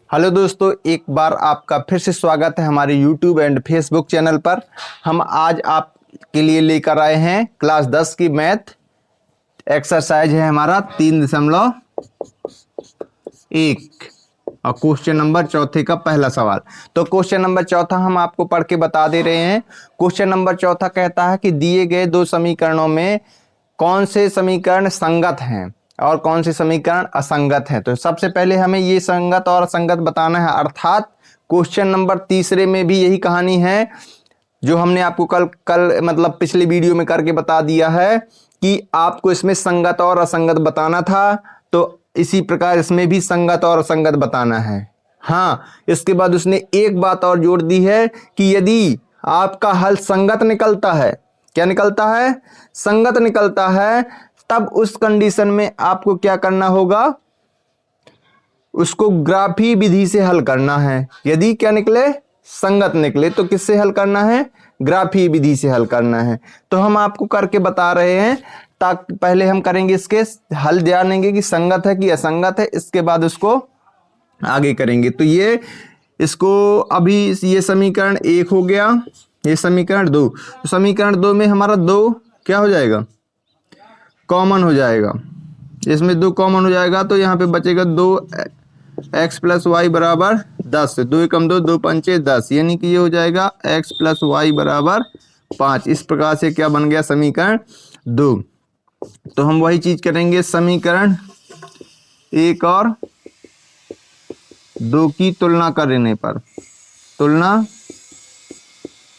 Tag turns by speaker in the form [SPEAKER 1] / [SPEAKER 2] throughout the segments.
[SPEAKER 1] Hello दोस्तों, एक बार आपका फिर से स्वागत है हमारे YouTube एंड फेसबुक चैनल पर। हम आज आपके लिए लेकर आए हैं क्लास 10 की मैथ एक्सरसाइज है हमारा 3.1 और क्वेश्चन नंबर चौथे का पहला सवाल। तो क्वेश्चन नंबर चौथा हम आपको पढ़ के बता दे रहे हैं। क्वेश्चन नंबर चौथा कहता है कि दिए गए दो समीकरणों में कौन से समीकरण संगत हैं और कौन से समीकरण असंगत हैं। तो सबसे पहले हमें ये संगत और असंगत बताना है, अर्थात क्वेश्चन नंबर तीसरे में भी यही कहानी है जो हमने आपको कल मतलब पिछले वीडियो में करके बता दिया है कि आपको इसमें संगत और असंगत बताना था। तो इसी प्रकार इसमें भी संगत और असंगत बताना है। हाँ, इसके बाद उसने एक बात और जोड़ दी है कि यदि आपका हल संगत निकलता है, क्या निकलता है, संगत निकलता है, तब उस कंडीशन में आपको क्या करना होगा, उसको ग्राफी विधि से हल करना है। यदि क्या निकले, संगत निकले, तो किससे हल करना है, ग्राफी विधि से हल करना है। तो हम आपको करके बता रहे हैं, ताकि पहले हम करेंगे इसके हल, जानेंगे कि संगत है कि असंगत है, इसके बाद उसको आगे करेंगे। तो ये इसको अभी ये समीकरण 1 हो गया, ये समीकरण 2। तो समीकरण 2 में हमारा 2 क्या हो जाएगा, कॉमन हो जाएगा। इसमें 2 कॉमन हो जाएगा तो यहाँ पे बचेगा 2x + y = 10। 2 एकम 2, 2 पंचे 10, यानी कि ये हो जाएगा x + y = 5। इस प्रकार से क्या बन गया, समीकरण 2। तो हम वही चीज करेंगे समीकरण 1 और 2 की तुलना करने पर। तुलना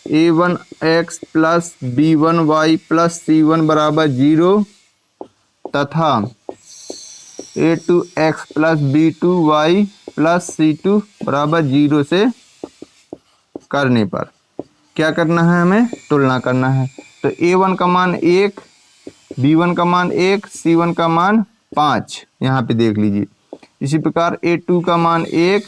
[SPEAKER 1] a1x + b1y + c1 = 0 तथा a2x + b2y + c2 = 0 से करने पर क्या करना है, हमें तुलना करना है। तो a1 का मान 1, b1 का मान 1, c1 का मान 5, यहाँ पे देख लीजिए। इसी प्रकार a2 का मान 1,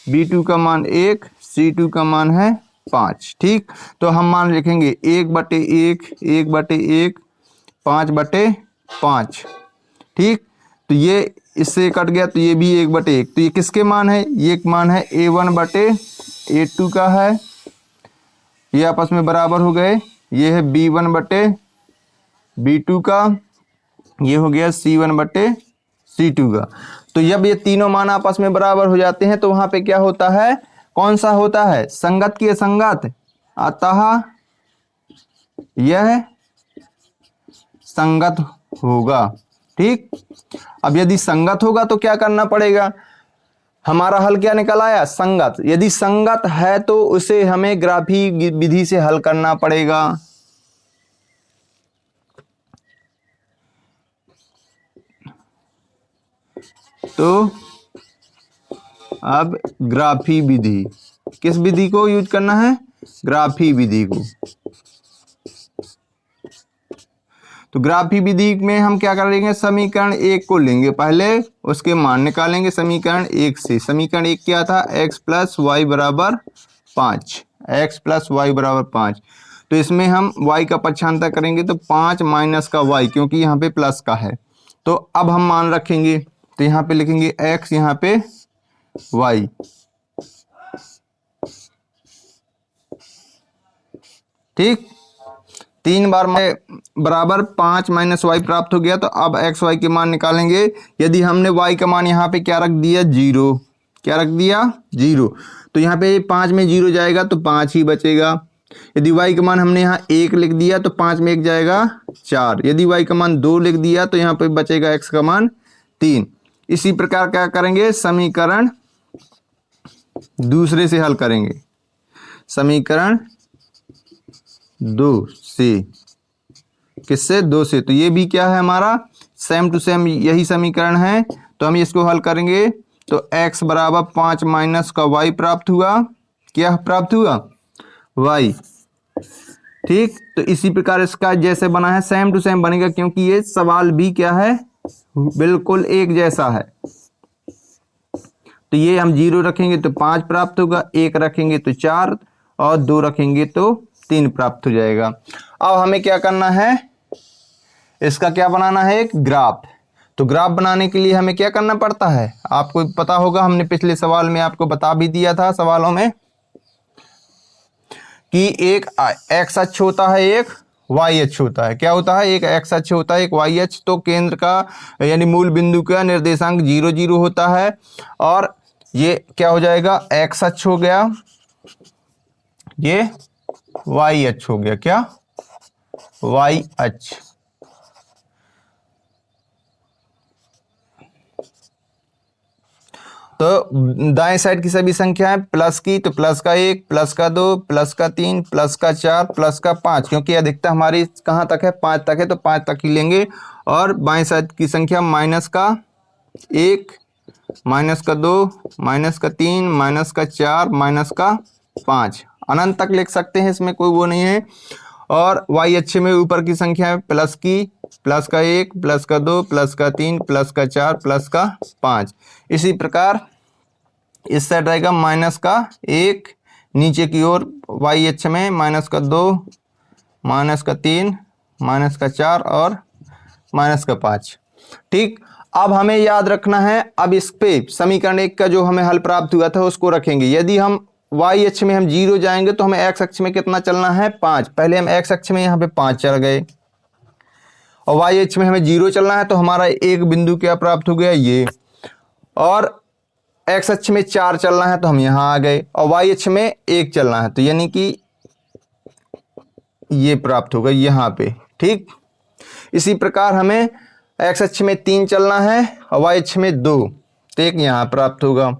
[SPEAKER 1] b2 का मान 1, c2 का मान है 5। ठीक, तो हम मान लिखेंगे 1/1, 1/1, 5/5। ठीक, तो ये इससे कट गया, तो ये भी 1/1। तो ये किसके मान है, ये एक मान है a1/a2 का है, ये आपस में बराबर हो गए। ये है b1/b2 का, ये हो गया c1/c2 का। तो जब ये तीनों मान आपस में बराबर हो जाते हैं तो वहां पे क्या होता है, कौन सा होता है, संगत की असंगत, अतः यह संगत होगा। ठीक, अब यदि संगत होगा तो क्या करना पड़ेगा, हमारा हल क्या निकल आया, संगत। यदि संगत है तो उसे हमें ग्राफी विधि से हल करना पड़ेगा। तो अब ग्राफी विधि, किस विधि को यूज करना है, ग्राफी विधि को। तो ग्राफी विधि में हम क्या करेंगे, समीकरण 1 को लेंगे पहले, उसके मान निकालेंगे समीकरण 1 से। समीकरण 1 क्या था, x + y = 5, x + y = 5। तो इसमें हम y का पक्षांतर करेंगे तो 5 माइनस का y, क्योंकि यहाँ पे प्लस का है। तो अब हम मान रखेंगे, तो यहाँ पे लिखेंगे x, यहाँ पे y। ठीक, 3 बार में बराबर 5 - y प्राप्त हो गया। तो अब x y के मान निकालेंगे। यदि हमने y का मान यहाँ पे क्या रख दिया, 0, क्या रख दिया, 0, तो यहाँ पे 5 में 0 जाएगा तो 5 ही बचेगा। यदि y का मान हमने यहाँ 1 लिख दिया तो 5 में 1 जाएगा 4। यदि y का मान 2 लिख दिया तो यहाँ पे बचेगा x का मान 3। इसी प्रकार क्या करेंगे, समीकरण दूसरे से हल करेंगे, समीकरण 2 से, किससे, 2 से। तो ये भी क्या है, हमारा सेम टू सेम यही समीकरण है। तो हम इसको हल करेंगे तो x = 5 माइनस का y प्राप्त हुआ, क्या प्राप्त हुआ, y। ठीक, तो इसी प्रकार इसका जैसे बना है सेम टू सेम बनेगा, क्योंकि ये सवाल भी क्या है, बिल्कुल एक जैसा है। तो ये हम 0 रखेंगे तो 5 प्राप्त होगा, 1 रखेंगे तो 4 और 2 रखेंगे तो 3 प्राप्त हो जाएगा। अब हमें क्या करना है, इसका क्या बनाना है, एक ग्राफ। तो ग्राफ बनाने के लिए हमें क्या करना पड़ता है, आपको पता होगा, हमने पिछले सवाल में आपको बता भी दिया था सवालों में कि एक एक्स अक्ष होता है, एक वाई अक्ष होता है। क्या होता है, एक एक्स अक्ष होता है, एक वाई अक्ष। तो केंद्र का यानी मूल बिंदु का निर्देशांक 0 0 होता है, और ये क्या हो जाएगा, एक्स अक्ष हो गया, ये वाई अक्ष हो गया, क्या, वाई अक्ष। तो दाएं साइड की सभी संख्याएं प्लस की, तो प्लस का 1, प्लस का 2, प्लस का 3, प्लस का 4, प्लस का 5, क्योंकि अधिकता हमारी कहां तक है, 5 तक है, तो 5 तक ही लेंगे। और बाएं साइड की संख्या माइनस का 1, माइनस का 2, माइनस का 3, माइनस का 4, माइनस का 5, अनंत तक लिख सकते हैं, इसमें कोई वो नहीं है। और वाई अक्ष में ऊपर की संख्या है प्लस की, प्लस का 1, प्लस का 2, प्लस का 3, प्लस का 4, प्लस का 5। इसी प्रकार इस साइड रहेगा माइनस का 1, नीचे की ओर वाई अक्ष में माइनस का 2, माइनस का 3, माइनस का 4 और माइनस का 5। ठीक, अब हमें याद रखना है, अब इस पे समीकरण 1 का जो हमें हल प्राप्त हुआ था उसको रखेंगे। यदि हम वाई अक्ष में हम 0 जाएंगे तो हमें एक्स अक्ष में कितना चलना है, 5। पहले हम एक्स अक्ष में यहाँ पे 5 चल गए, और वाई अक्ष में हमें 0 चलना है, तो हमारा एक बिंदु क्या प्राप्त हो गया, ये। और एक्स अक्ष में 4 चलना है तो हम यहां आ गए, और वाई अक्ष में 1 चलना है, तो यानी कि ये प्राप्त होगा यहां पे। ठीक, इसी प्रकार हमें एक्स अक्ष में 3 चलना है और वाई अक्ष में 2, तो एक यहां प्राप्त होगा,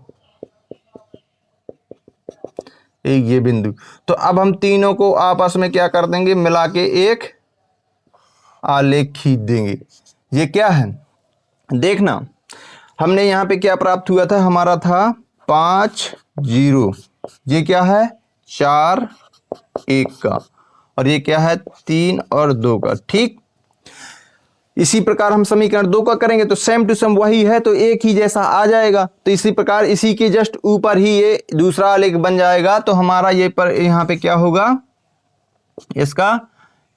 [SPEAKER 1] एक ये बिंदु। तो अब हम तीनों को आपस में क्या कर देंगे, मिला के एक आलेख खींच देंगे। ये क्या है, देखना, हमने यहाँ पे क्या प्राप्त हुआ था, हमारा था 5 0, ये क्या है 4 1 का, और ये क्या है 3 और 2 का। ठीक, इसी प्रकार हम समीकरण 2 का करेंगे तो सेम टू सेम वही है, तो एक ही जैसा आ जाएगा। तो इसी प्रकार इसी के जस्ट ऊपर ही ये दूसरा आलेख बन जाएगा। तो हमारा ये पर यहाँ पे क्या होगा, इसका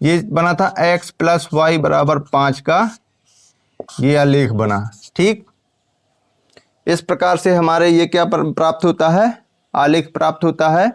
[SPEAKER 1] ये बना था x + y = 5 का ये आलेख बना। ठीक, इस प्रकार से हमारे ये क्या प्राप्त होता है, आलेख प्राप्त होता है।